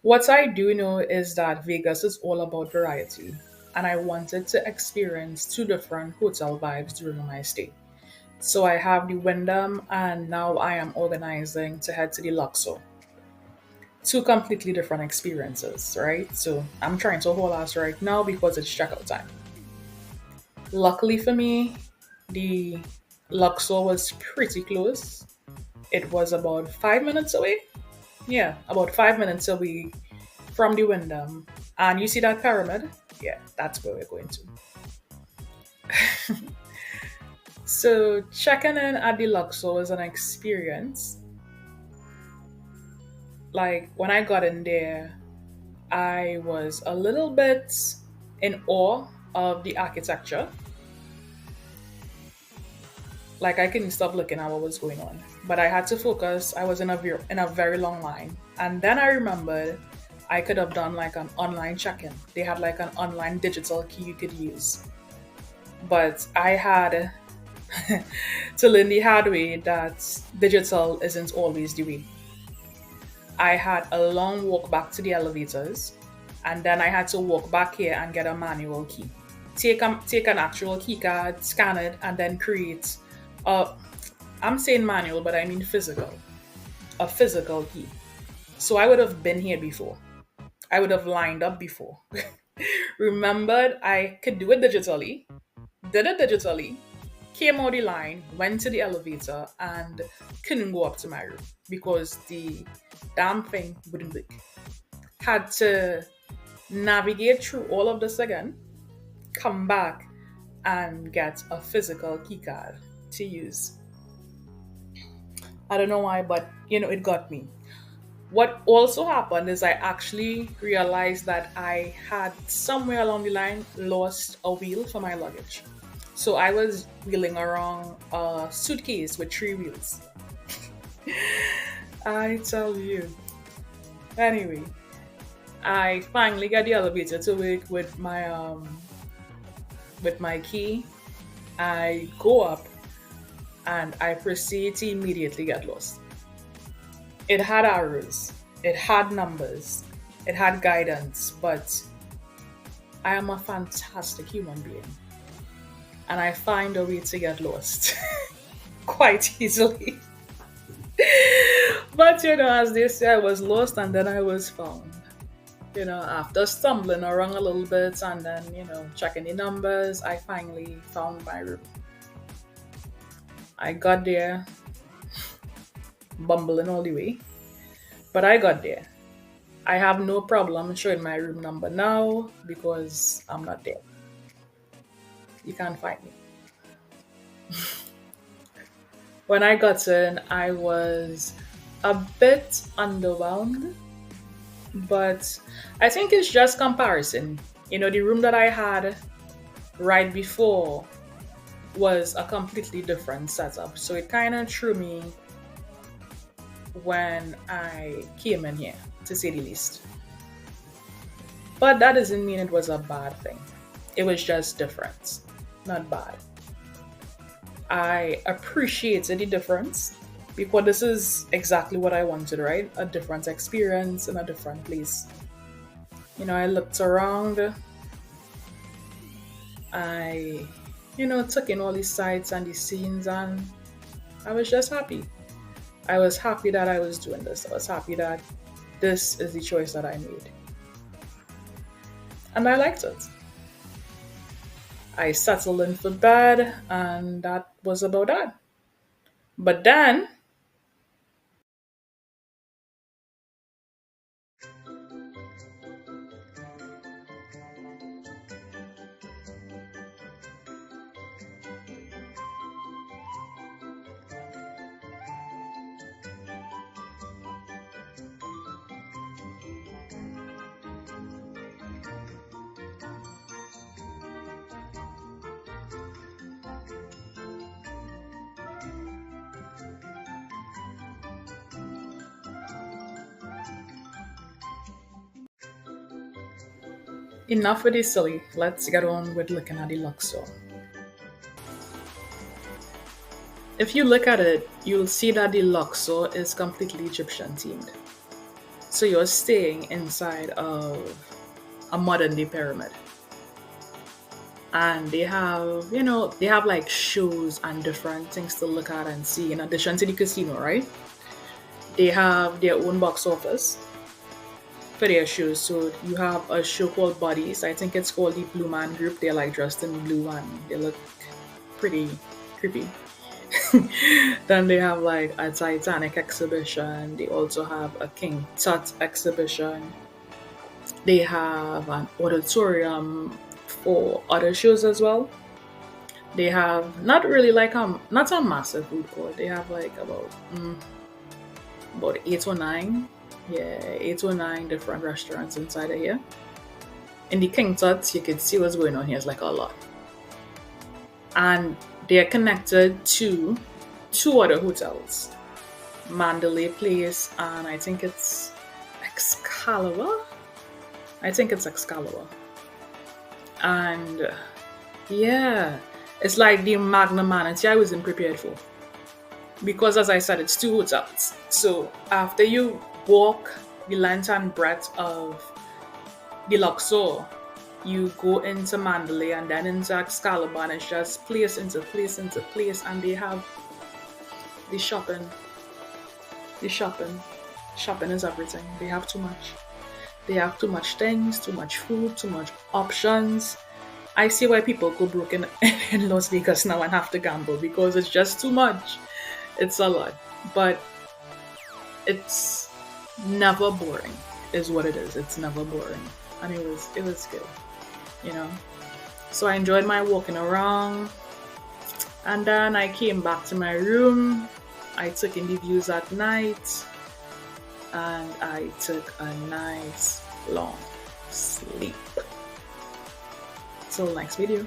What I do know is that Vegas is all about variety, and I wanted to experience two different hotel vibes during my stay. So I have the Wyndham, and now I am organizing to head to the Luxor. Two completely different experiences, right? So I'm trying to hold us right now because it's checkout time. Luckily for me, the Luxor was pretty close. It was about 5 minutes away. Yeah, about 5 minutes away from the Wyndham. And you see that pyramid? Yeah, that's where we're going to. So checking in at the Luxor was an experience. Like when I got in there, I was a little bit in awe of the architecture. Like I couldn't stop looking at what was going on, but I had to focus. I was in a very long line, and then I remembered I could have done like an online check-in. They had like an online digital key you could use, but I had to learn the hard way that digital isn't always the way. I had a long walk back to the elevators, and then I had to walk back here and get a manual key. Take an actual key card, scan it, and then create a, I'm saying manual, but I mean physical, a physical key. So I would have been here before. I would have lined up before. Remembered I could do it digitally, did it digitally, came out the line, went to the elevator, and couldn't go up to my room because the damn thing wouldn't work. Had to navigate through all of this again, come back, and get a physical keycard to use. I don't know why, but it got me. What also happened is I actually realized that I had somewhere along the line lost a wheel for my luggage. So I was wheeling around a suitcase with three wheels. I tell you. Anyway, I finally got the elevator to work with my key. I go up and I proceed to immediately get lost. It had arrows, it had numbers, it had guidance, but I am a fantastic human being and I find a way to get lost quite easily. But as they say, I was lost and then I was found. After stumbling around a little bit and then, checking the numbers, I finally found my room. I got there, bumbling all the way, but I got there. I have no problem showing my room number now because I'm not there. You can't find me. When I got in, I was a bit underwhelmed, but I think it's just comparison. The room that I had right before was a completely different setup. So it kind of threw me when I came in here, to say the least. But that doesn't mean it was a bad thing. It was just different, not bad. I appreciated the difference because this is exactly what I wanted, right? A different experience in a different place. I looked around. I, took in all these sights and the scenes, and I was just happy. I was happy that I was doing this. I was happy that this is the choice that I made. And I liked it. I settled in for bed, and that was about that. But then, enough with this silly. Let's get on with looking at the Luxor. If you look at it, you'll see that the Luxor is completely Egyptian themed. So you're staying inside of a modern day pyramid. And they have, they have like shows and different things to look at and see in addition to the casino, right? They have their own box office for their shows. So you have a show called Bodies. I think it's called the Blue Man Group. They're like dressed in blue and they look pretty creepy. Then they have like a Titanic exhibition. They also have a King Tut exhibition. They have an auditorium for other shows as well. They have not really like not a massive food court. They have like about 8 or 9, yeah, 8 or 9 different restaurants inside of here. In the King Tut, you can see what's going on here. It's like a lot, and they're connected to 2 other hotels, Mandalay Place, and I think it's Excalibur. And yeah, it's like the magnanimity I wasn't prepared for. Because as I said, it's 2 hotels. So after you walk the length and breadth of the Luxor, you go into Mandalay and then into Excalibur, and it's just place into place into place, and they have the shopping. Shopping is everything. They have too much. They have too much things, too much food, too much options. I see why people go broke in Las Vegas now and have to gamble, because it's just too much. It's a lot. But it's never boring, is what it is. It's never boring. And it was good, So I enjoyed my walking around. And then I came back to my room. I took in the views at night. And I took a nice long sleep. Till next video.